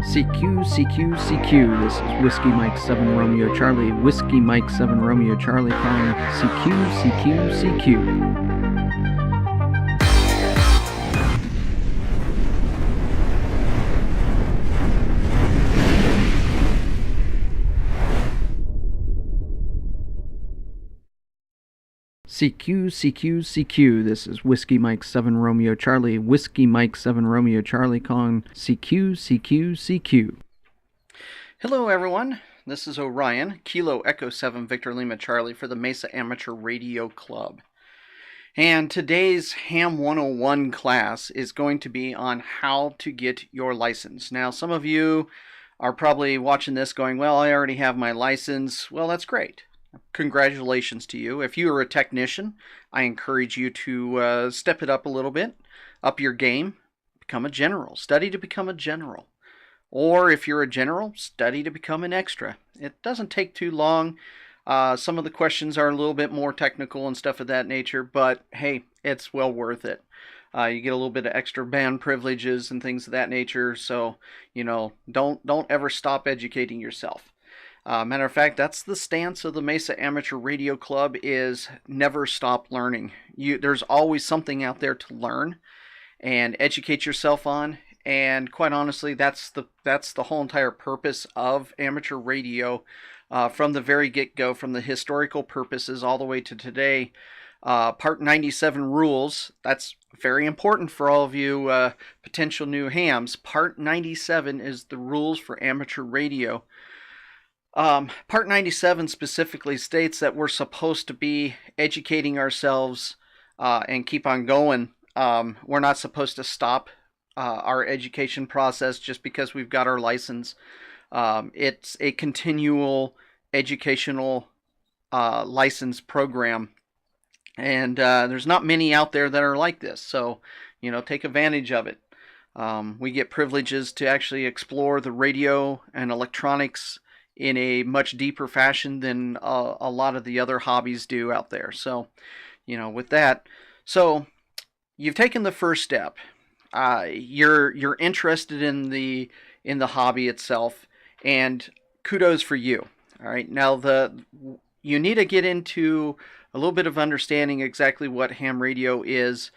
CQ, CQ, CQ. This is Whiskey Mike 7 Romeo Charlie. Whiskey Mike 7 Romeo Charlie calling CQ, CQ, CQ. CQ, CQ, CQ. This is Whiskey Mike 7 Romeo Charlie. Whiskey Mike 7 Romeo Charlie calling CQ, CQ, CQ. Hello, everyone. This is Orion, Kilo Echo 7 Victor Lima Charlie for the Mesa Amateur Radio Club. And today's Ham 101 class is going to be on how to get your license. Now, some of you are probably watching this going, well, I already have my license. Well, that's great. Congratulations to you. If you are a technician, I encourage you to step it up a little bit, up your game, become a general. Study to become a general. Or if you're a general, study to become an extra. It doesn't take too long. Some of the questions are a little bit more technical and stuff of that nature, but hey, it's well worth it. You get a little bit of extra band privileges and things of that nature, so don't ever stop educating yourself. Matter of fact, that's the stance of the Mesa Amateur Radio Club, is never stop learning. There's always something out there to learn and educate yourself on. And quite honestly, that's the whole entire purpose of amateur radio, from the very get-go, from the historical purposes all the way to today. Part 97 rules, that's very important for all of you potential new hams. Part 97 is the rules for amateur radio. Part 97 specifically states that we're supposed to be educating ourselves and keep on going. We're not supposed to stop our education process just because we've got our license. It's a continual educational license program, and there's not many out there that are like this, so take advantage of it. We get privileges to actually explore the radio and electronics in a much deeper fashion than a lot of the other hobbies do out there. So, with that, so you've taken the first step. You're interested in the hobby itself, and kudos for you. All right, now you need to get into a little bit of understanding exactly what ham radio is,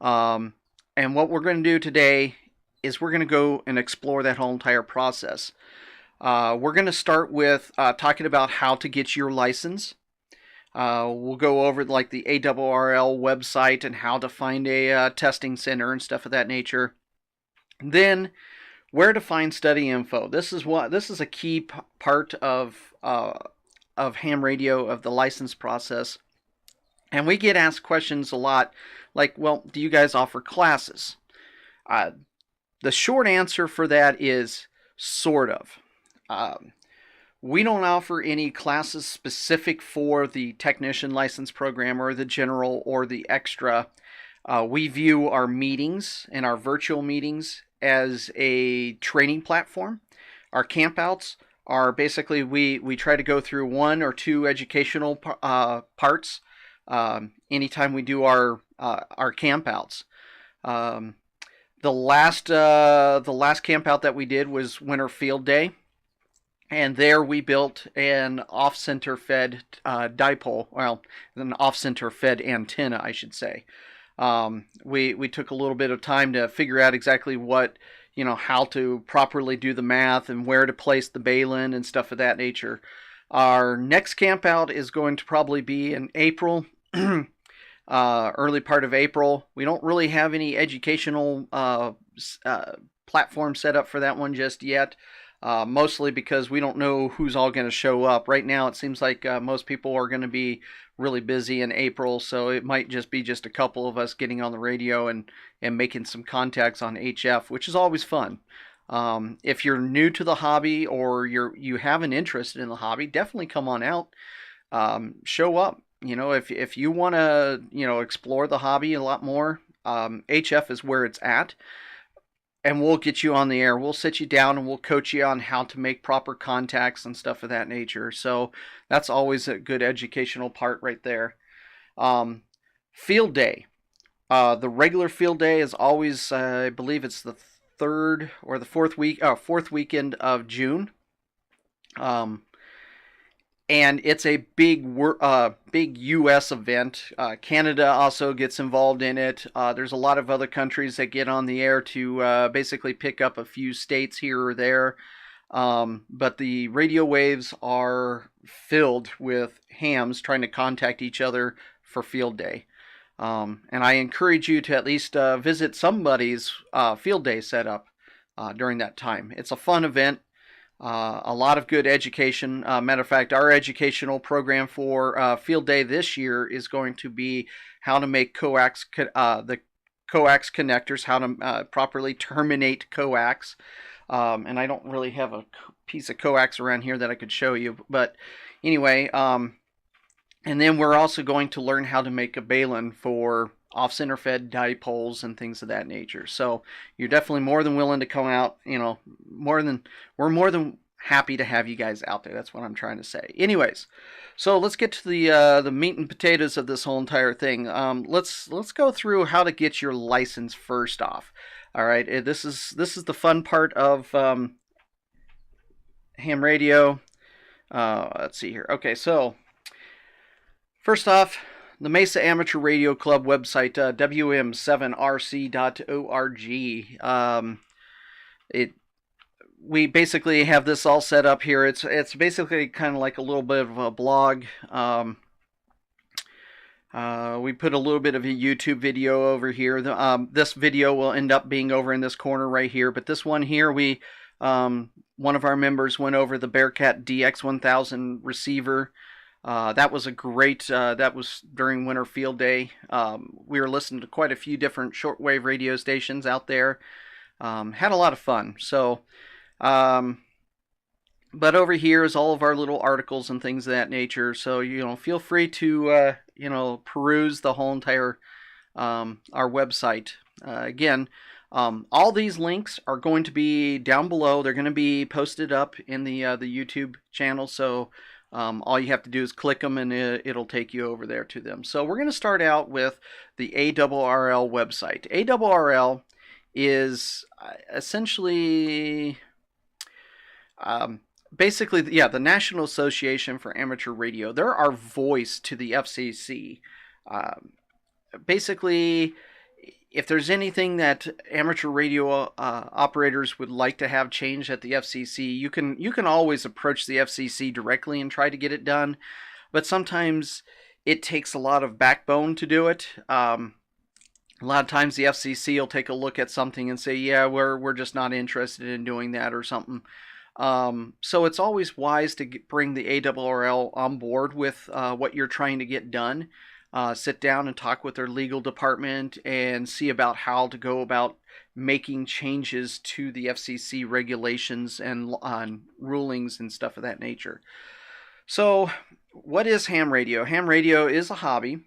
and what we're going to do today is we're going to go and explore that whole entire process. We're going to start with talking about how to get your license. We'll go over like the ARRL website and how to find a testing center and stuff of that nature. Then, where to find study info. This is a key part of ham radio, of the license process. And we get asked questions a lot, like, well, do you guys offer classes? The short answer for that is sort of. We don't offer any classes specific for the technician license program or the general or the extra. We view our meetings and our virtual meetings as a training platform. Our campouts are basically, we try to go through one or two educational parts anytime we do our campouts. The last campout that we did was Winter Field Day. And there we built an off-center fed dipole, well, an off-center fed antenna, I should say. We took a little bit of time to figure out exactly what, how to properly do the math and where to place the baleen and stuff of that nature. Our next campout is going to probably be in April, early part of April. We don't really have any educational platform set up for that one just yet. Mostly because we don't know who's all going to show up. Right now it seems like most people are going to be really busy in April, so it might just be a couple of us getting on the radio and making some contacts on HF, which is always fun. If you're new to the hobby or you have an interest in the hobby, definitely come on out. Show up. If you want to explore the hobby a lot more, HF is where it's at. And we'll get you on the air. We'll sit you down and we'll coach you on how to make proper contacts and stuff of that nature. So that's always a good educational part right there. Field day. The regular field day is always, I believe it's the third or the fourth weekend of June. And it's a big U.S. event. Canada also gets involved in it. There's a lot of other countries that get on the air to basically pick up a few states here or there. But the radio waves are filled with hams trying to contact each other for field day. And I encourage you to at least visit somebody's field day setup during that time. It's a fun event. A lot of good education. Matter of fact, our educational program for field day this year is going to be how to make the coax connectors, how to properly terminate coax. And I don't really have a piece of coax around here that I could show you. But anyway, and then we're also going to learn how to make a balun for off-center fed dipoles and things of that nature. So you're definitely more than willing to come out. We're more than happy to have you guys out there. That's what I'm trying to say. Anyways, so let's get to the meat and potatoes of this whole entire thing. Let's go through how to get your license first off. All right, this is the fun part of ham radio. Let's see here. Okay, so first off, the Mesa Amateur Radio Club website, wm7rc.org. We basically have this all set up here. It's basically kind of like a little bit of a blog. We put a little bit of a YouTube video over here. This video will end up being over in this corner right here. But this one here, one of our members went over the Bearcat DX1000 receiver. That was a great, that was during Winter Field Day. We were listening to quite a few different shortwave radio stations out there. Had a lot of fun. So, but over here is all of our little articles and things of that nature. So, feel free to, peruse the whole entire, our website. Again, all these links are going to be down below. They're going to be posted up in the YouTube channel. So, all you have to do is click them and it'll take you over there to them. So we're going to start out with the ARRL website. ARRL is essentially, basically, the National Association for Amateur Radio. They're our voice to the FCC. Basically, if there's anything that amateur radio operators would like to have changed at the FCC, you can always approach the FCC directly and try to get it done. But sometimes it takes a lot of backbone to do it. A lot of times the FCC will take a look at something and say, yeah, we're just not interested in doing that or something. So it's always wise to bring the ARRL on board with what you're trying to get done. Sit down and talk with their legal department and see about how to go about making changes to the FCC regulations and rulings and stuff of that nature. So what is ham radio? Ham radio is a hobby.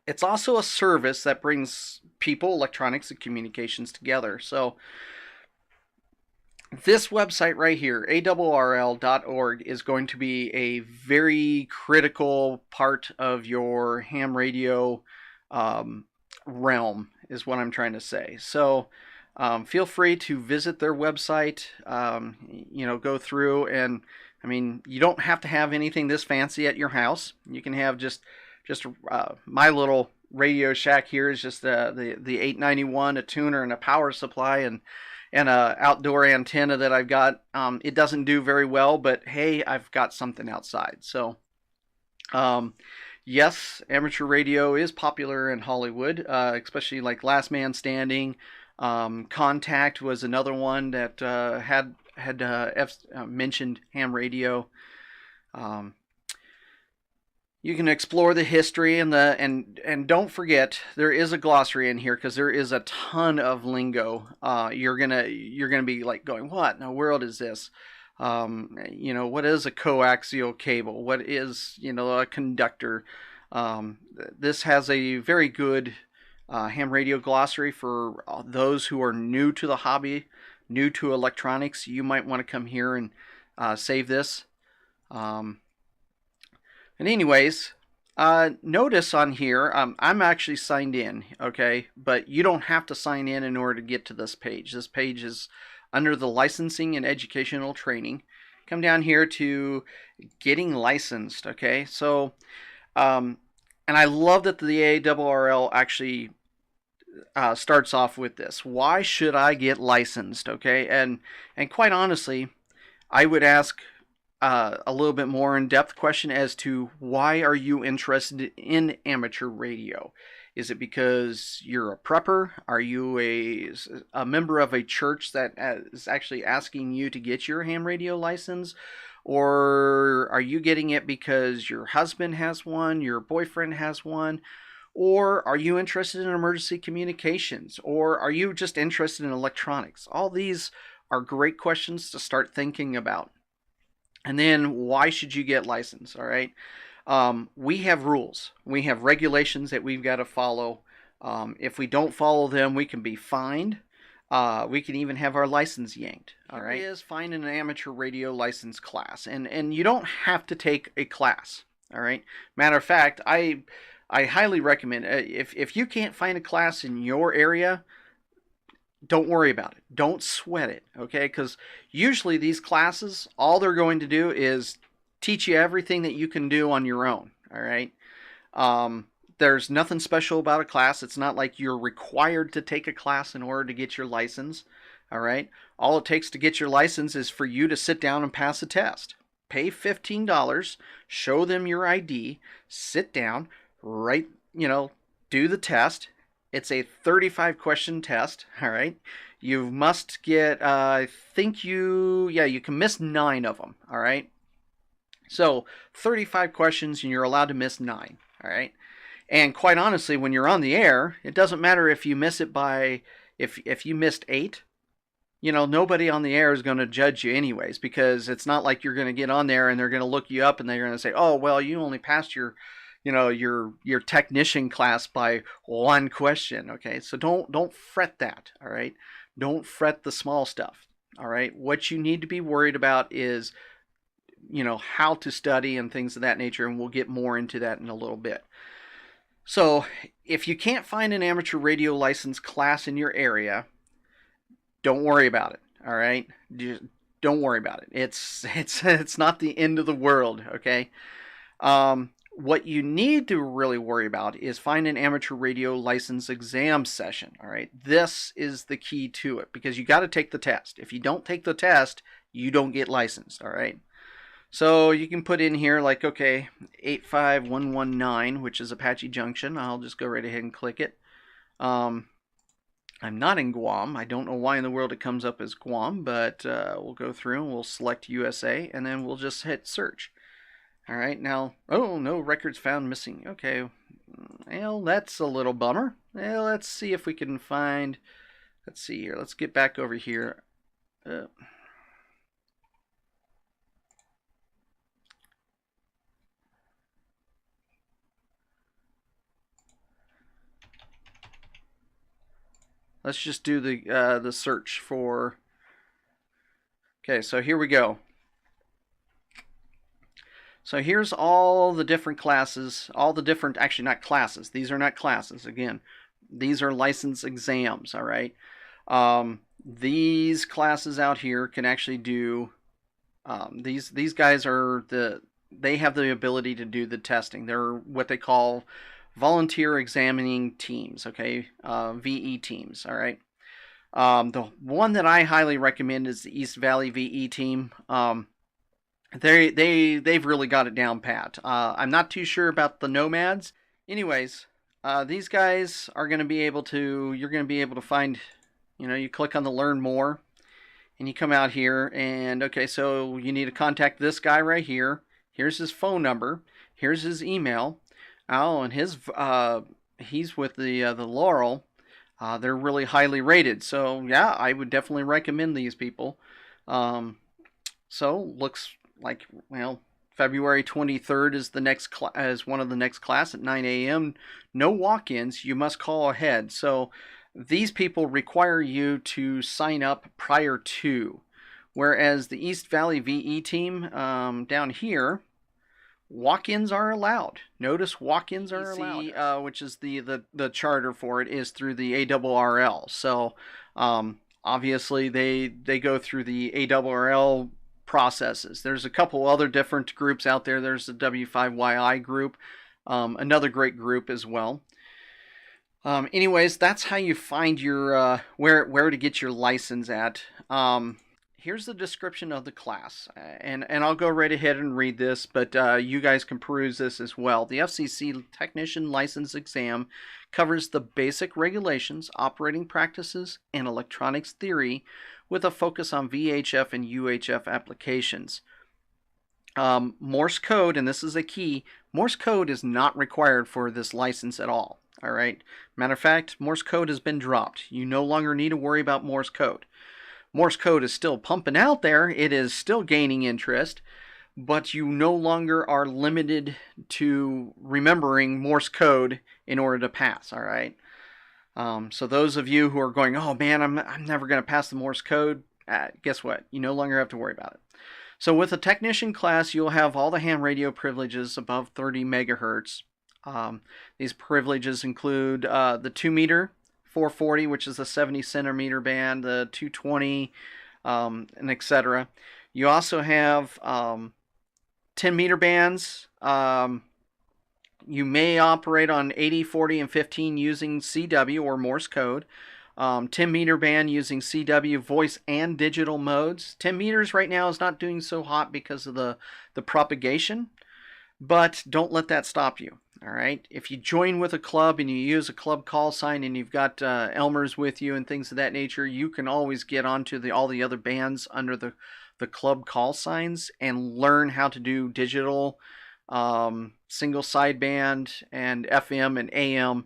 It's also a service that brings people, electronics, and communications together. So this website right here, ARRL.org, is going to be a very critical part of your ham radio realm, is what I'm trying to say. So feel free to visit their website, go through, and you don't have to have anything this fancy at your house. You can have just my little Radio Shack here is just the 891, a tuner, and a power supply, and a outdoor antenna that I've got. It doesn't do very well, but hey, I've got something outside. So, yes, amateur radio is popular in Hollywood, especially like Last Man Standing. Contact was another one that had mentioned ham radio. You can explore the history and don't forget there is a glossary in here, because there is a ton of lingo. You're gonna be like going, what in the world is this? What is a coaxial cable? What is a conductor? This has a very good ham radio glossary for those who are new to the hobby, new to electronics. You might want to come here and save this. And anyways, Notice on here, I'm actually signed in, okay? But you don't have to sign in order to get to this page. This page is under the licensing and educational training. Come down here to getting licensed, okay? So, and I love that the ARRL actually starts off with this. Why should I get licensed, okay? And quite honestly, I would ask a little bit more in-depth question as to why are you interested in amateur radio? Is it because you're a prepper? Are you a member of a church that is actually asking you to get your ham radio license? Or are you getting it because your husband has one, your boyfriend has one? Or are you interested in emergency communications? Or are you just interested in electronics? All these are great questions to start thinking about. And then why should you get licensed? All right. We have rules. We have regulations that we've got to follow. If we don't follow them, we can be fined. We can even have our license yanked. All right. Is find an amateur radio license class, and you don't have to take a class. All right. Matter of fact, I highly recommend if you can't find a class in your area, don't worry about it. Don't sweat it, okay? Because usually these classes, all they're going to do is teach you everything that you can do on your own, all right? There's nothing special about a class. It's not like you're required to take a class in order to get your license, all right? All it takes to get your license is for you to sit down and pass a test. Pay $15, show them your ID, sit down, write, do the test. It's a 35 question test, all right? You must get, I think you can miss 9 of them, all right? So 35 questions and you're allowed to miss 9, all right? And quite honestly, when you're on the air, it doesn't matter if you miss it by, if you missed 8, nobody on the air is going to judge you anyways, because it's not like you're going to get on there and they're going to look you up and they're going to say, oh, well, you only passed your technician class by 1 question, okay? So don't fret that, all right? Don't fret the small stuff, all right? What you need to be worried about is, how to study and things of that nature, and we'll get more into that in a little bit. So if you can't find an amateur radio license class in your area, don't worry about it, all right? Just don't worry about it. It's not the end of the world, okay? What you need to really worry about is find an amateur radio license exam session, all right? This is the key to it, because you got to take the test. If you don't take the test, you don't get licensed, all right? So you can put in here like, okay, 85119, which is Apache Junction. I'll just go right ahead and click it. I'm not in Guam. I don't know why in the world it comes up as Guam, but we'll go through and we'll select USA, and then we'll just hit search. All right, now, oh, no records found missing. Okay, well, that's a little bummer. Well, let's see if we can find, let's see here. Let's get back over here. Let's just do the search for, okay, so here we go. So here's all the different classes, actually not classes. These are not classes. Again, these are license exams, all right? These classes out here can actually do, these guys they have the ability to do the testing. They're what they call volunteer examining teams, okay? VE teams, all right? The one that I highly recommend is the East Valley VE team. They've really got it down pat. I'm not too sure about the Nomads. Anyways, these guys are going to be able to, you're going to be able to find, you click on the learn more and you come out here and, okay, so you need to contact this guy right here. Here's his phone number. Here's his email. Oh, and he's with the Laurel. They're really highly rated. So yeah, I would definitely recommend these people. So looks like, well, February 23rd is the next is one of the next class at 9 a.m. No walk-ins. You must call ahead. So these people require you to sign up prior to, whereas the East Valley VE team down here, walk-ins are allowed. Notice walk-ins are allowed, which is the charter for it is through the ARRL. So obviously they go through the ARRL processes. There's a couple other different groups out there. There's the W5YI group, another great group as well. Anyways, that's how you find your where to get your license at. Here's the description of the class, and I'll go right ahead and read this, but you guys can peruse this as well. The FCC Technician License Exam covers the basic regulations, operating practices, and electronics theory with a focus on VHF and UHF applications. Morse code, and this is a key, Morse code is not required for this license at all. All right. Matter of fact, Morse code has been dropped. You no longer need to worry about Morse code. Morse code is still pumping out there. It is still gaining interest, but you no longer are limited to remembering Morse code in order to pass. All right. So those of you who are going, oh man, I'm never going to pass the Morse code. Guess what? You no longer have to worry about it. So with a technician class, you'll have all the ham radio privileges above 30 megahertz. These privileges include the 2 meter 440, which is the 70 centimeter band, the 220, and etc. You also have 10 meter bands. You may operate on 80, 40, and 15 using CW or Morse code. 10 meter band using CW, voice, and digital modes. 10 meters right now is not doing so hot because of the propagation, but don't let that stop you. All right. If you join with a club and you use a club call sign and you've got Elmers with you and things of that nature, you can always get onto all the other bands under the club call signs and learn how to do digital, single sideband, and FM and AM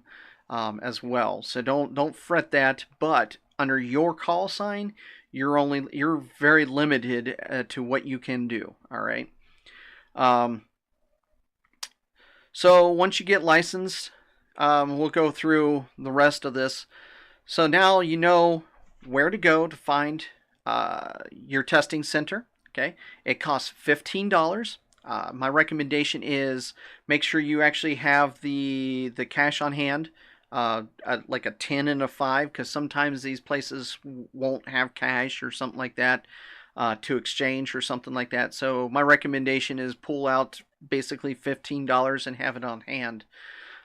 as well. So don't fret that. But under your call sign, you're very limited to what you can do. All right. So once you get licensed, we'll go through the rest of this. So now you know where to go to find your testing center. Okay, it costs $15. My recommendation is make sure you actually have the cash on hand, like a 10 and a 5, because sometimes these places won't have cash or something like that to exchange or something like that. So my recommendation is pull out basically $15 and have it on hand.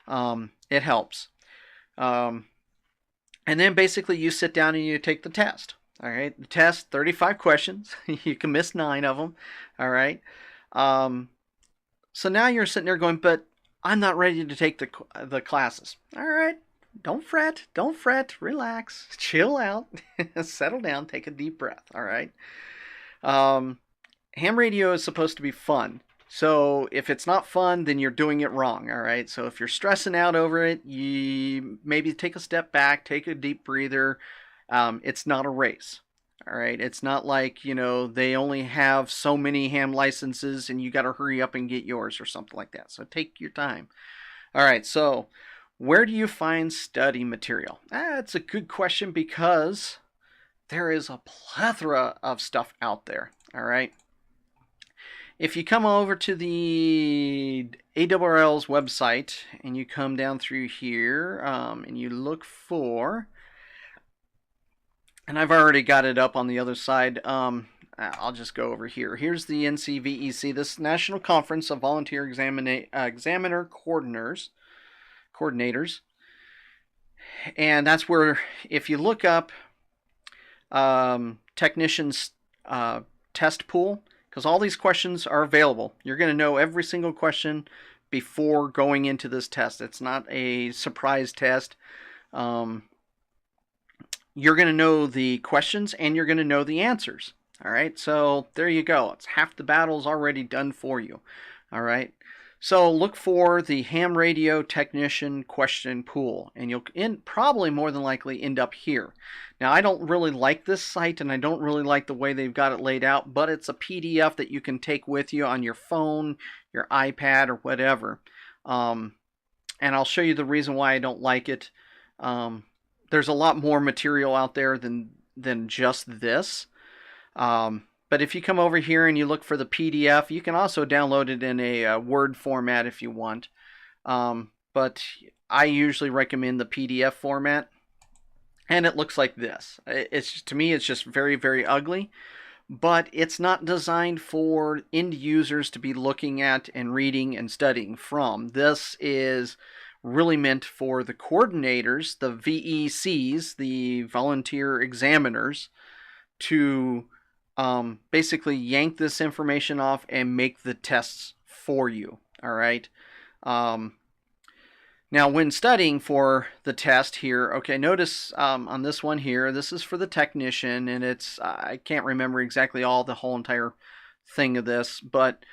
It helps. And then basically you sit down and you take the test. All right, the test, 35 questions. You can miss 9 of them. All right. So now you're sitting there going, but I'm not ready to take the classes. All right. Don't fret. Relax. Chill out. Settle down. Take a deep breath. All right. Ham radio is supposed to be fun. So if it's not fun, then you're doing it wrong. All right. So if you're stressing out over it, you maybe take a step back, take a deep breather. It's not a race. All right. It's not like, they only have so many ham licenses and you got to hurry up and get yours or something like that. So take your time. All right. So where do you find study material? That's a good question because there is a plethora of stuff out there. All right. If you come over to the ARRL's website and you come down through here and you look for, and I've already got it up on the other side. I'll just go over here. Here's the NCVEC, this National Conference of Volunteer Examiner Coordinators. And that's where, if you look up technicians test pool, because all these questions are available. You're going to know every single question before going into this test. It's not a surprise test. You're going to know the questions and you're going to know the answers. All right, so there you go. It's half the battle's already done for you. All right, so look for the ham radio technician question pool, and you'll probably more than likely end up here. Now, I don't really like this site, and I don't really like the way they've got it laid out, but it's a PDF that you can take with you on your phone, your iPad, or whatever. And I'll show you the reason why I don't like it. There's a lot more material out there than just this. But if you come over here and you look for the PDF, you can also download it in a Word format if you want. But I usually recommend the PDF format. And it looks like this. To me, it's just very, very ugly. But it's not designed for end users to be looking at and reading and studying from. This is really meant for the coordinators, the VECs, the volunteer examiners, to basically yank this information off and make the tests for you. All right. Now, when studying for the test here, okay, notice on this one here, this is for the technician, and I can't remember exactly the whole entire thing of this, but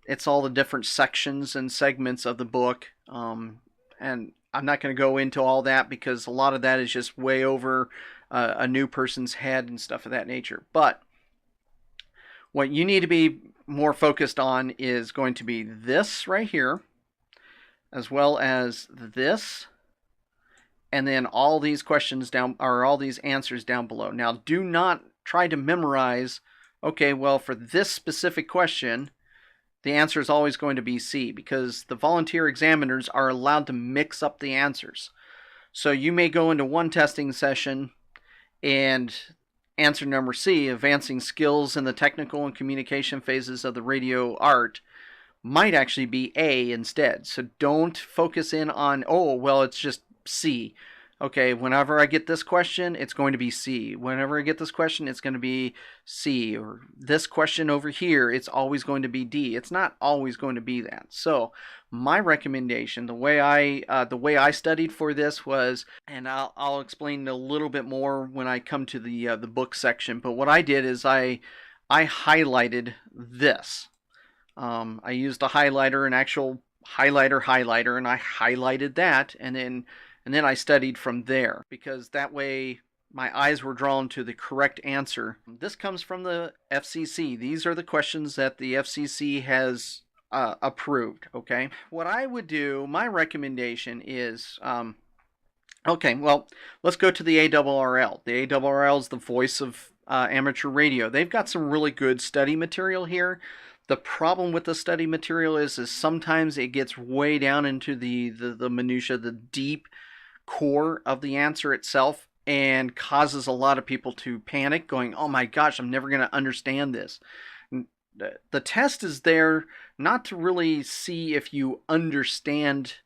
it's all the different sections and segments of the book, and I'm not going to go into all that because a lot of that is just way over a new person's head and stuff of that nature. But what you need to be more focused on is going to be this right here, as well as this, and then all these questions down, or all these answers down below. Now, do not try to memorize, okay, well, for this specific question, the answer is always going to be C, because the volunteer examiners are allowed to mix up the answers. So you may go into one testing session and answer number C, advancing skills in the technical and communication phases of the radio art, might actually be A instead. So don't focus in on, oh, well, it's just C. Okay, whenever I get this question, it's going to be C. Whenever I get this question, it's going to be C. Or this question over here, it's always going to be D. It's not always going to be that. So my recommendation, the way I studied for this was, and I'll explain a little bit more when I come to the book section. But what I did is I highlighted this. I used a highlighter, an actual highlighter, and I highlighted that, and then I studied from there, because that way my eyes were drawn to the correct answer. This comes from the FCC. These are the questions that the FCC has approved, okay? What I would do, my recommendation is, okay, well, let's go to the ARRL. The ARRL is the voice of amateur radio. They've got some really good study material here. The problem with the study material is sometimes it gets way down into the minutia, the deep core of the answer itself, and causes a lot of people to panic, going, oh my gosh, I'm never going to understand this. The test is there not to really see if you understand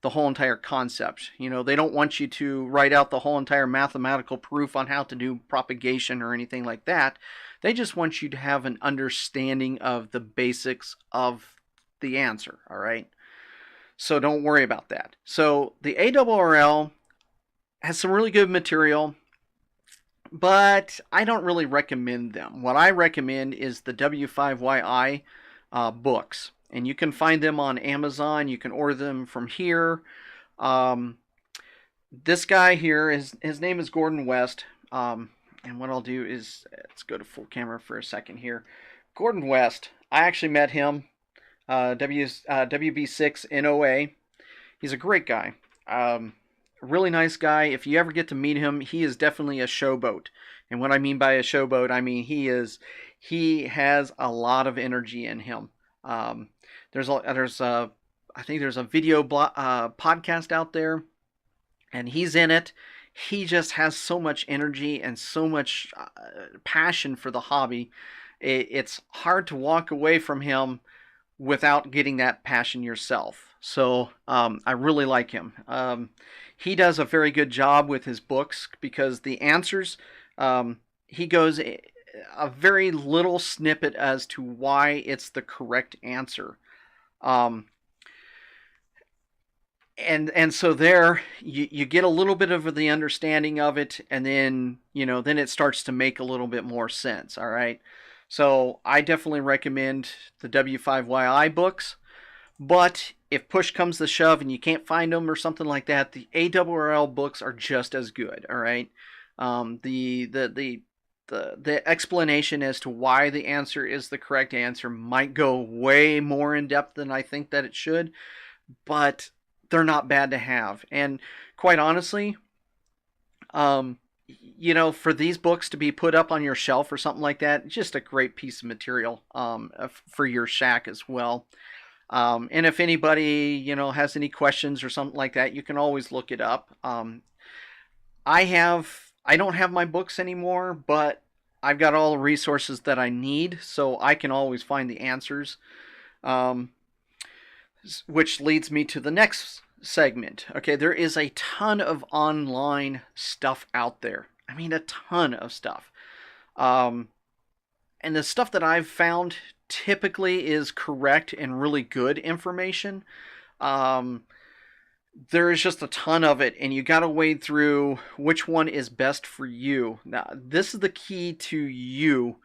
the whole entire concept. You know, they don't want you to write out the whole entire mathematical proof on how to do propagation or anything like that. They just want you to have an understanding of the basics of the answer, all right? So don't worry about that. So the ARRL has some really good material, but I don't really recommend them. What I recommend is the W5YI books. And you can find them on Amazon. You can order them from here. This guy here, his name is Gordon West. And what I'll do is, let's go to full camera for a second here. Gordon West, I actually met him, WB6NOA. He's a great guy. Really nice guy. If you ever get to meet him, he is definitely a showboat. And what I mean by a showboat, I mean he has a lot of energy in him. I think there's a video podcast out there, and he's in it. He just has so much energy and so much passion for the hobby. It's hard to walk away from him without getting that passion yourself. So I really like him. He does a very good job with his books, because the answers, he goes a very little snippet as to why it's the correct answer. And so there you get a little bit of the understanding of it, and then then it starts to make a little bit more sense. All right, so I definitely recommend the W5YI books, but if push comes to shove and you can't find them or something like that, the ARRL books are just as good. All right, the explanation as to why the answer is the correct answer might go way more in depth than I think that it should, but they're not bad to have. And quite honestly, for these books to be put up on your shelf or something like that, just a great piece of material for your shack as well. And if anybody, has any questions or something like that, you can always look it up. I don't have my books anymore, but I've got all the resources that I need, so I can always find the answers. Um, which leads me to the next segment. Okay, there is a ton of online stuff out there. I mean, a ton of stuff. Um, and the stuff that I've found typically is correct and really good information. Um, there is just a ton of it, and you got to wade through which one is best for you. Now, this is the key to you.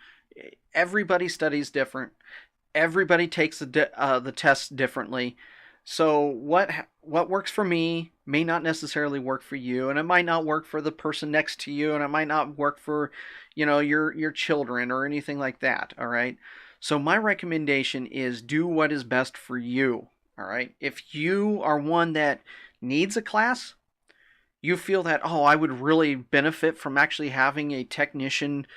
Everybody studies different. Everybody takes the test differently. So what works for me may not necessarily work for you, and it might not work for the person next to you, and it might not work for, your children or anything like that. All right. So my recommendation is do what is best for you. All right. If you are one that needs a class, you feel that, oh, I would really benefit from actually having a technician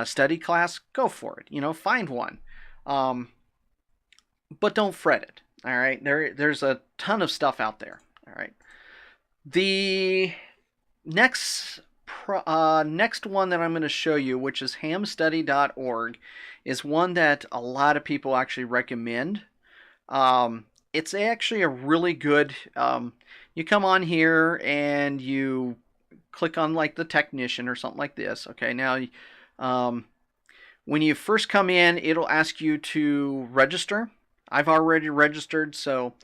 study class, go for it. Find one. But don't fret it. All right. There's a ton of stuff out there. All right. The next one that I'm going to show you, which is hamstudy.org, is one that a lot of people actually recommend. It's actually a really good. You come on here and you click on like the technician or something like this. Okay. Now, when you first come in, it'll ask you to register. I've already registered, so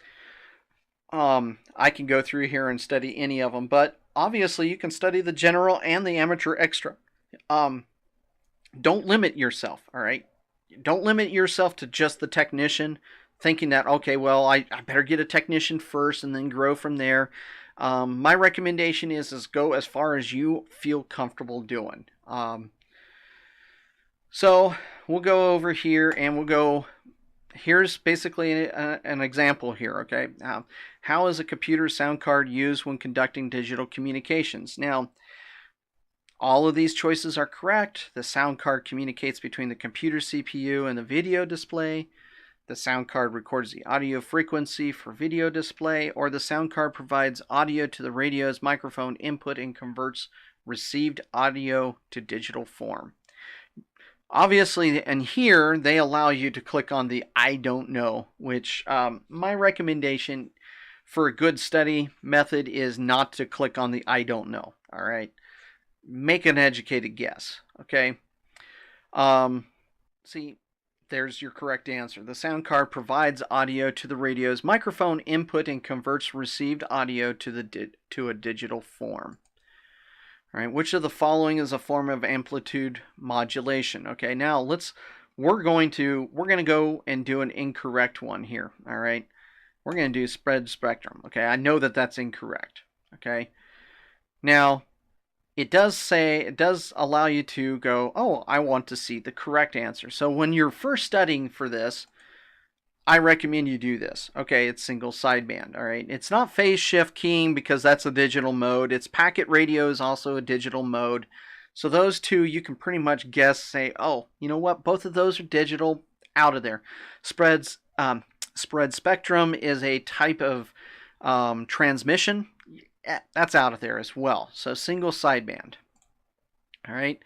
I can go through here and study any of them. But obviously, you can study the general and the amateur extra. Don't limit yourself, all right? Don't limit yourself to just the technician, thinking that, okay, well, I better get a technician first and then grow from there. My recommendation is go as far as you feel comfortable doing. So we'll go over here and here's basically an example here, okay? How is a computer sound card used when conducting digital communications? Now, all of these choices are correct. The sound card communicates between the computer CPU and the video display. The sound card records the audio frequency for video display, or the sound card provides audio to the radio's microphone input and converts received audio to digital form. Obviously, and here they allow you to click on the I don't know, which my recommendation for a good study method is not to click on the I don't know. All right. Make an educated guess. Okay. See, there's your correct answer. The sound card provides audio to the radio's microphone input and converts received audio to a digital form. All right, which of the following is a form of amplitude modulation? Okay, now we're going to go and do an incorrect one here. All right, we're going to do spread spectrum. Okay, I know that that's incorrect. Okay, now it does allow you to go, oh, I want to see the correct answer. So when you're first studying for this, I recommend you do this. Okay, it's single sideband. All right, it's not phase shift keying because that's a digital mode. It's packet radio is also a digital mode. So those two you can pretty much guess, say, oh, you know what? Both of those are digital. Out of there. Spread spectrum is a type of transmission. That's out of there as well. So single sideband. All right.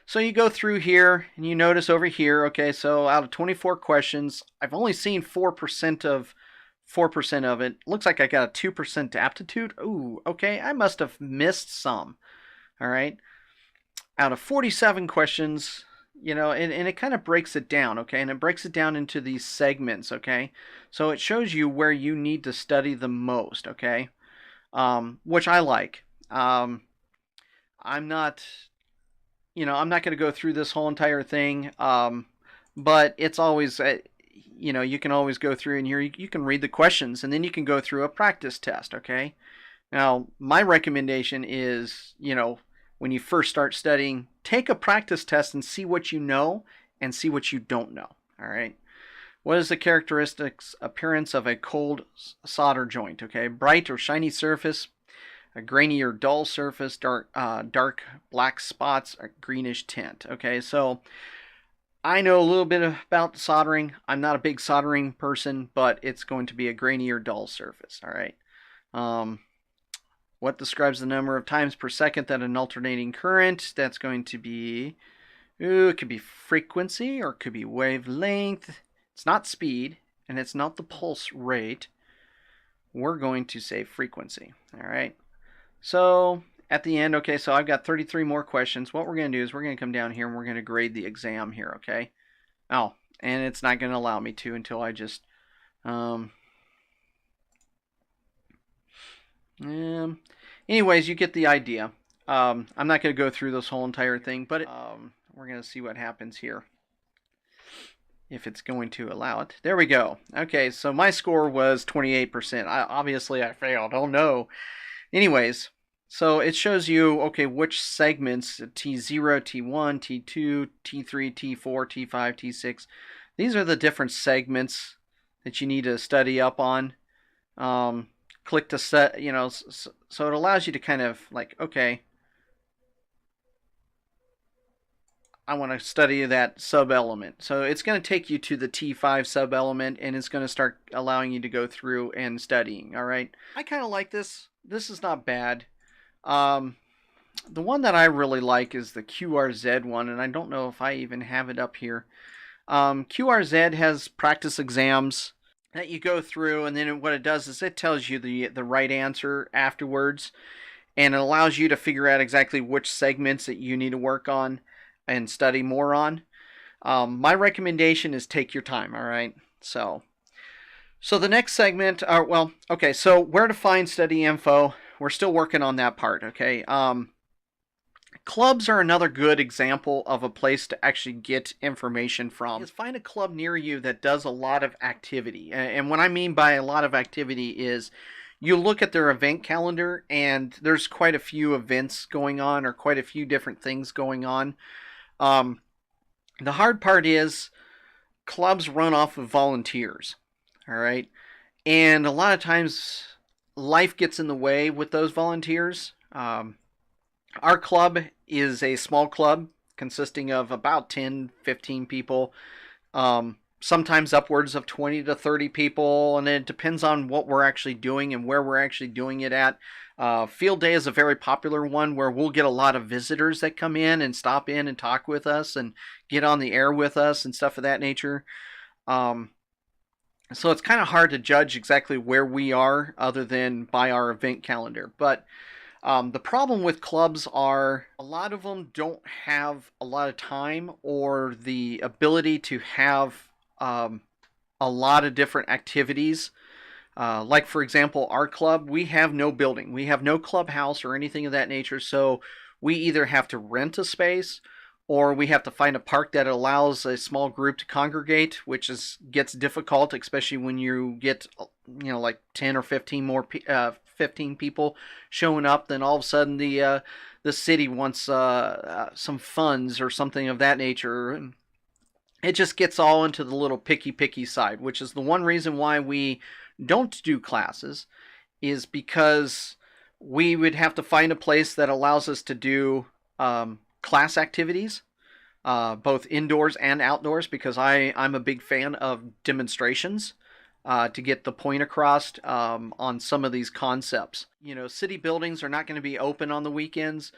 So you go through here and you notice over here, okay, so out of 24 questions, I've only seen 4% of it. Looks like I got a 2% aptitude. Ooh, okay, I must have missed some. All right. Out of 47 questions, and it kind of breaks it down, okay? And it breaks it down into these segments, okay? So it shows you where you need to study the most, okay? Which I like. I'm not going to go through this whole entire thing, but it's always, you can always go through and you can read the questions, and then you can go through a practice test, okay? Now, my recommendation is, when you first start studying, take a practice test and see what you know and see what you don't know, all right? What is the characteristics appearance of a cold solder joint, okay? Bright or shiny surface, a grainy or dull surface, dark black spots, a greenish tint. Okay, so I know a little bit about soldering. I'm not a big soldering person, but it's going to be a grainy or dull surface. All right. What describes the number of times per second that an alternating current? That's going to be, it could be frequency or it could be wavelength. It's not speed and it's not the pulse rate. We're going to say frequency. All right. So at the end, okay, so I've got 33 more questions. What we're going to do is we're going to come down here and we're going to grade the exam here, okay? Oh, and it's not going to allow me to until I just... anyways, you get the idea. I'm not going to go through this whole entire thing, but we're going to see what happens here. If it's going to allow it. There we go. Okay, so my score was 28%. Obviously, I failed. Oh, no. Anyways, so it shows you, okay, which segments, T0, T1, T2, T3, T4, T5, T6. These are the different segments that you need to study up on. Click to set, you know, so it allows you to kind of like, okay, I want to study that sub-element. So it's going to take you to the T5 sub-element, and it's going to start allowing you to go through and studying, all right? I kind of like this. This is not bad. The one that I really like is the QRZ one, and I don't know if I even have it up here. QRZ has practice exams that you go through, and then what it does is it tells you the right answer afterwards, and it allows you to figure out exactly which segments that you need to work on and study more on. My recommendation is take your time, all right? So the next segment, well, okay, so where to find study info. We're still working on that part, okay? Clubs are another good example of a place to actually get information from. Just find a club near you that does a lot of activity. And what I mean by a lot of activity is you look at their event calendar and there's quite a few events going on or quite a few different things going on. The hard part is clubs run off of volunteers, all right? And a lot of times life gets in the way with those volunteers. Our club is a small club consisting of about 10, 15 people, sometimes upwards of 20 to 30 people, and it depends on what we're actually doing and where we're actually doing it at. Field day is a very popular one where we'll get a lot of visitors that come in and stop in and talk with us and get on the air with us and stuff of that nature. So it's kind of hard to judge exactly where we are other than by our event calendar. But the problem with clubs are a lot of them don't have a lot of time or the ability to have a lot of different activities. Like, for example, our club, we have no building. We have no clubhouse or anything of that nature. So we either have to rent a space or we have to find a park that allows a small group to congregate, which gets difficult, especially when you get, you know, like 10 or 15 people showing up. Then all of a sudden the city wants some funds or something of that nature. And it just gets all into the little picky side, which is the one reason why we don't do classes, is because we would have to find a place that allows us to do class activities, both indoors and outdoors, because I'm a big fan of demonstrations to get the point across on some of these concepts. You know, city buildings are not going to be open on the weekends.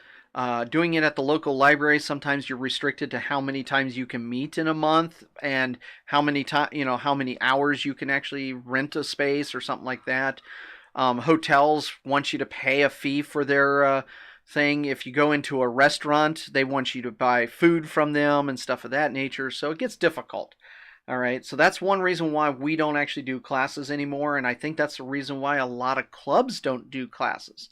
Doing it at the local library, sometimes you're restricted to how many times you can meet in a month and how many hours you can actually rent a space or something like that. Hotels want you to pay a fee for their thing. If you go into a restaurant, they want you to buy food from them and stuff of that nature. So it gets difficult. All right. So that's one reason why we don't actually do classes anymore. And I think that's the reason why a lot of clubs don't do classes.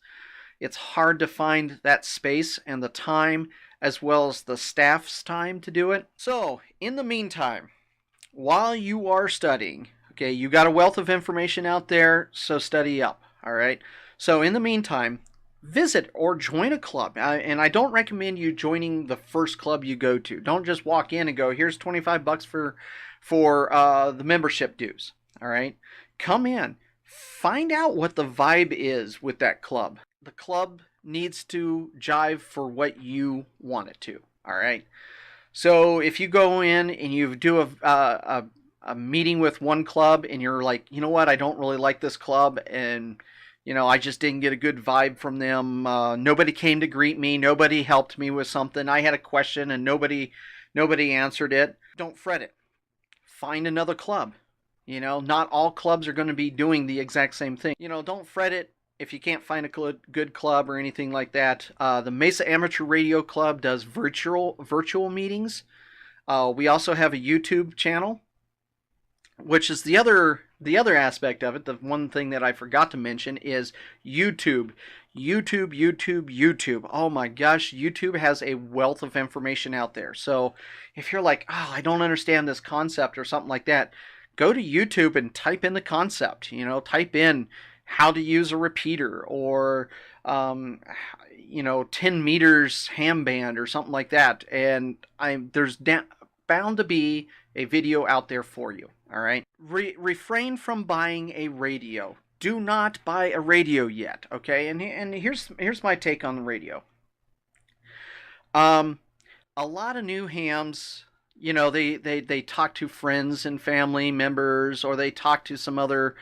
It's hard to find that space and the time as well as the staff's time to do it. So in the meantime, while you are studying, okay, you got a wealth of information out there, so study up. All right. So in the meantime, visit or join a club. And I don't recommend you joining the first club you go to. Don't just walk in and go, here's $25 for the membership dues. All right. Come in. Find out what the vibe is with that club. the club needs to jive for what you want it to. All right. So if you go in and you do a meeting with one club and you're like, you know what, I don't really like this club, and I just didn't get a good vibe from them. Nobody came to greet me. Nobody helped me with something. I had a question and nobody answered it. Don't fret it. Find another club. Not all clubs are going to be doing the exact same thing. Don't fret it if you can't find a good club or anything like that. The Mesa Amateur Radio Club does virtual meetings. We also have a YouTube channel, which is the other aspect of it. The one thing that I forgot to mention is YouTube. YouTube. Oh my gosh, YouTube has a wealth of information out there. So if you're like, oh, I don't understand this concept or something like that, go to YouTube and type in the concept. Type in how to use a repeater, or 10 meters ham band or something like that. And there's bound to be a video out there for you. All right. Refrain from buying a radio. Do not buy a radio yet. Okay. And here's my take on the radio. A lot of new hams, they talk to friends and family members, or they talk to some other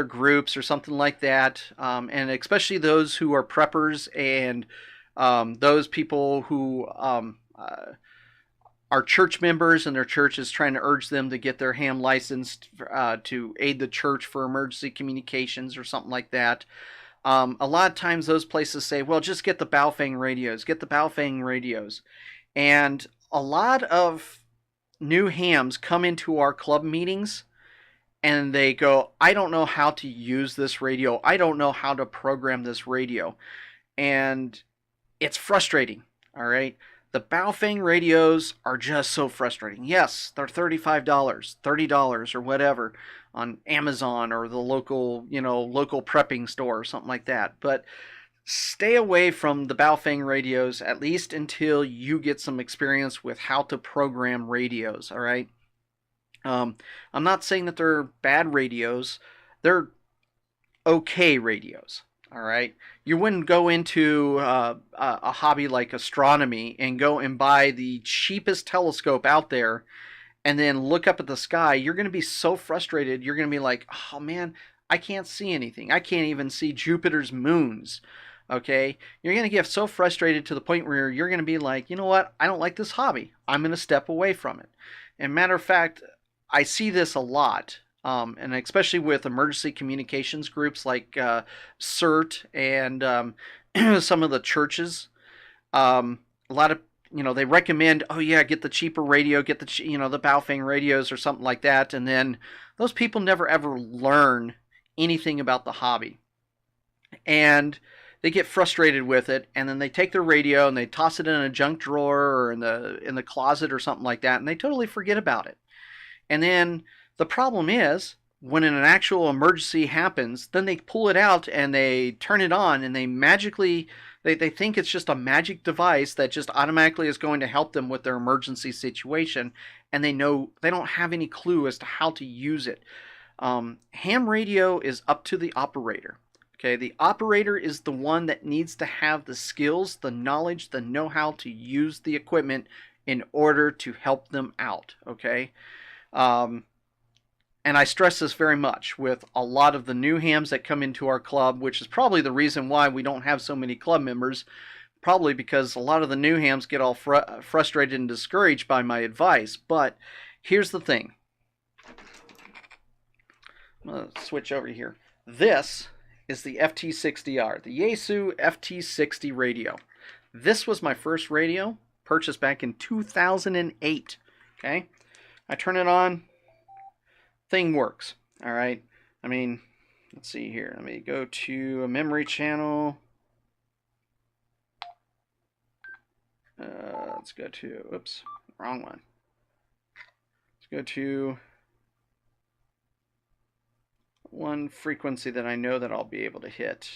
groups or something like that. And especially those who are preppers and those people who are church members, and their church is trying to urge them to get their ham licensed to aid the church for emergency communications or something like that. A lot of times those places say, well, just get the Baofeng radios. And a lot of new hams come into our club meetings and they go, I don't know how to use this radio. I don't know how to program this radio. And it's frustrating, all right? The Baofeng radios are just so frustrating. Yes, they're $35, $30 or whatever on Amazon or the local prepping store or something like that. But stay away from the Baofeng radios, at least until you get some experience with how to program radios, all right? I'm not saying that they're bad radios. They're okay radios. All right. You wouldn't go into a hobby like astronomy and go and buy the cheapest telescope out there and then look up at the sky. You're going to be so frustrated. You're going to be like, oh man, I can't see anything. I can't even see Jupiter's moons. Okay. You're going to get so frustrated to the point where you're going to be like, you know what? I don't like this hobby. I'm going to step away from it. And matter of fact, I see this a lot. And especially with emergency communications groups like CERT and some of the churches, a lot of, they recommend, oh yeah, get the cheaper radio, get the Baofeng radios or something like that. And then those people never ever learn anything about the hobby. And they get frustrated with it, and then they take their radio and they toss it in a junk drawer or in the closet or something like that, and they totally forget about it. And then the problem is, when an actual emergency happens, then they pull it out and they turn it on, and they magically, they think it's just a magic device that just automatically is going to help them with their emergency situation, and they don't have any clue as to how to use it. Ham radio is up to the operator. Okay, the operator is the one that needs to have the skills, the knowledge, the know-how to use the equipment in order to help them out. Okay. And I stress this very much with a lot of the new hams that come into our club, which is probably the reason why we don't have so many club members, probably because a lot of the new hams get all frustrated and discouraged by my advice. But here's the thing. I'm going to switch over here. This is the FT60R, the Yaesu FT60 radio. This was my first radio, purchased back in 2008. Okay, I turn it on. Thing works. All right. I mean, let's see here. Let me go to a memory channel. Let's go to, oops, wrong one. Let's go to one frequency that I know that I'll be able to hit.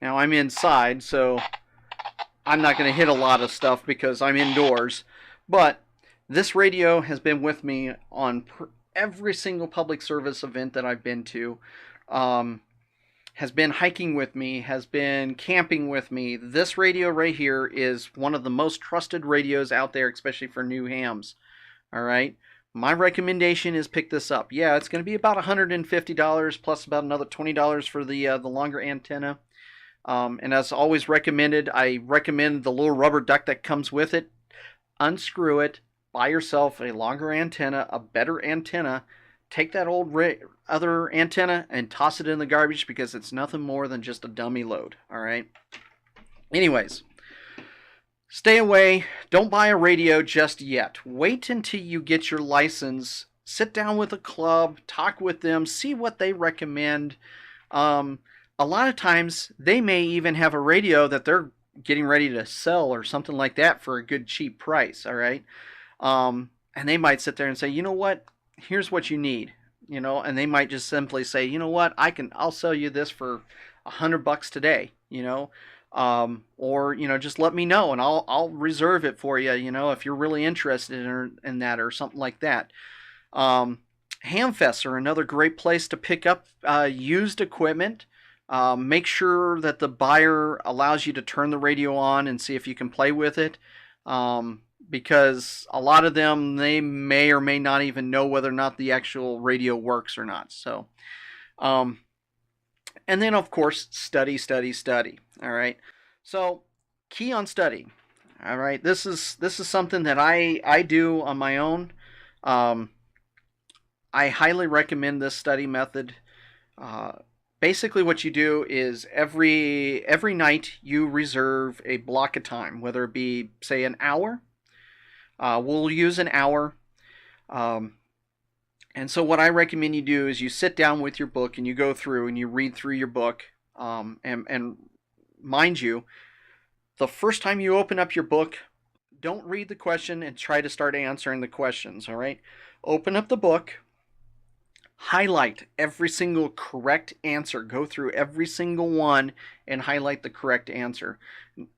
Now I'm inside, so I'm not going to hit a lot of stuff because I'm indoors, but This radio has been with me on every single public service event that I've been to. Has been hiking with me, has been camping with me. This radio right here is one of the most trusted radios out there, especially for new hams. All right. My recommendation is pick this up. Yeah, it's going to be about $150 plus about another $20 for the longer antenna. And as always recommended, I recommend the little rubber duck that comes with it. Unscrew it, buy yourself a longer antenna, a better antenna. Take that old other antenna and toss it in the garbage because it's nothing more than just a dummy load. All right. Anyways, stay away. Don't buy a radio just yet. Wait until you get your license. Sit down with a club, talk with them, see what they recommend. A lot of times they may even have a radio that they're getting ready to sell or something like that for a good cheap price. All right. And they might sit there and say, you know what? Here's what you need, and they might just simply say, you know what, I'll sell you this for $100 today, or just let me know and I'll reserve it for you, if you're really interested in that or something like that. Hamfests are another great place to pick up used equipment. Make sure that the buyer allows you to turn the radio on and see if you can play with it. Because a lot of them, they may or may not even know whether or not the actual radio works or not. So, and then of course, study. All right. So, key on study. All right. This is something that I do on my own. I highly recommend this study method. Basically, what you do is every night you reserve a block of time, whether it be, say, an hour. We'll use an hour. And so what I recommend you do is you sit down with your book and you go through and you read through your book. And mind you, the first time you open up your book, don't read the question and try to start answering the questions, all right? Open up the book, highlight every single correct answer. Go through every single one and highlight the correct answer.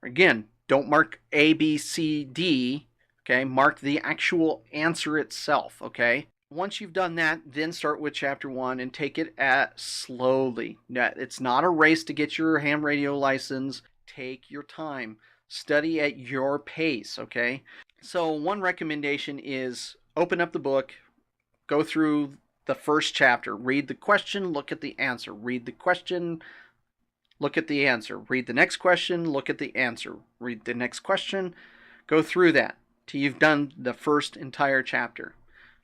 Again, don't mark A, B, C, D. Okay, mark the actual answer itself, okay? Once you've done that, then start with chapter 1 and take it at slowly. It's not a race to get your ham radio license. Take your time. Study at your pace, okay? So one recommendation is open up the book, go through the first chapter, read the question, look at the answer. Read the question, look at the answer. Read the next question, look at the answer. Read the next question, go through that till you've done the first entire chapter.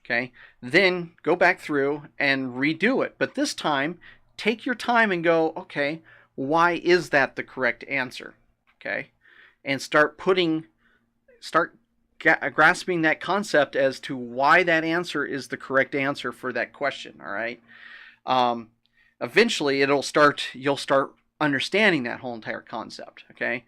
Okay, then go back through and redo it. But this time, take your time and go, okay, why is that the correct answer? Okay, and start grasping that concept as to why that answer is the correct answer for that question. All right. Eventually, you'll start understanding that whole entire concept. Okay.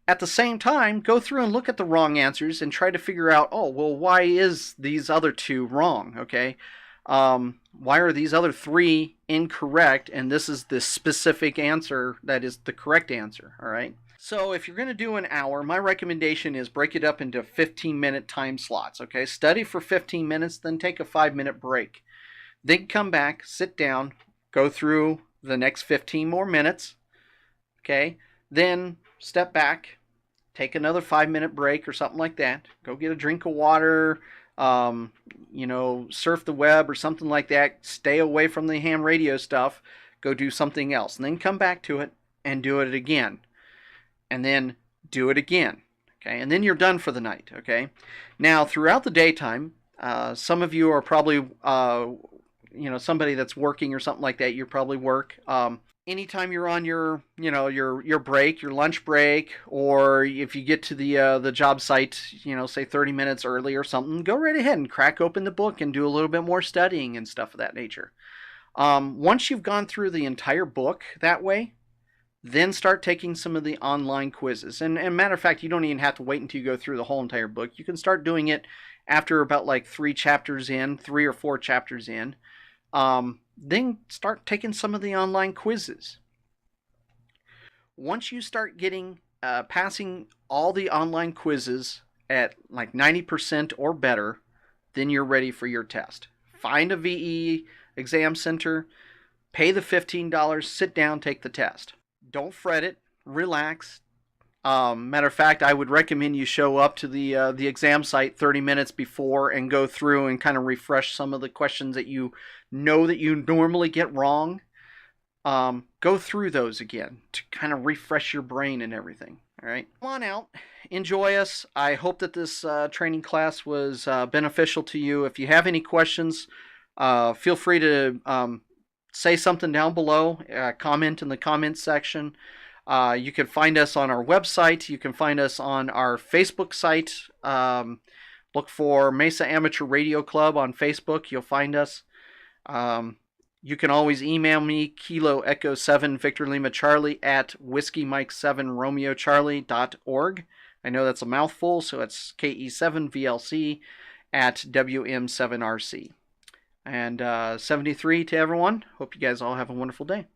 At the same time, go through and look at the wrong answers and try to figure out, oh, well, why is these other two wrong, okay? Why are these other three incorrect, and this is the specific answer that is the correct answer, all right? So if you're going to do an hour, my recommendation is break it up into 15-minute time slots, okay? Study for 15 minutes, then take a 5-minute break. Then come back, sit down, go through the next 15 more minutes, okay? Then step back, take another 5-minute break or something like that. Go get a drink of water, surf the web or something like that. Stay away from the ham radio stuff. Go do something else. And then come back to it and do it again. And then do it again. Okay, and then you're done for the night. Okay. Now, throughout the daytime, some of you are probably, somebody that's working or something like that. You probably work. Anytime you're on your break, your lunch break, or if you get to the job site, say 30 minutes early or something, go right ahead and crack open the book and do a little bit more studying and stuff of that nature. Once you've gone through the entire book that way, then start taking some of the online quizzes. And matter of fact, you don't even have to wait until you go through the whole entire book. You can start doing it after about like 3 or 4 chapters in. Then start taking some of the online quizzes. Once you start getting passing all the online quizzes, at like 90% or better, then you're ready for your test. Find a VE exam center, pay the $15, sit down, take the test. Don't fret it, relax. Matter of fact, I would recommend you show up to the exam site 30 minutes before and go through and kind of refresh some of the questions that you know that you normally get wrong. Go through those again to kind of refresh your brain and everything. All right, come on out, enjoy us. I hope that this training class was beneficial to you. If you have any questions, feel free to say something down below, comment in the comments section. You can find us on our website. You can find us on our Facebook site. Look for Mesa Amateur Radio Club on Facebook. You'll find us. You can always email me, Kilo Echo 7 Victor Lima Charlie at Whiskey Mike 7 Romeo Charlie.org. I know that's a mouthful, so it's KE7VLC at WM7RC. And 73 to everyone. Hope you guys all have a wonderful day.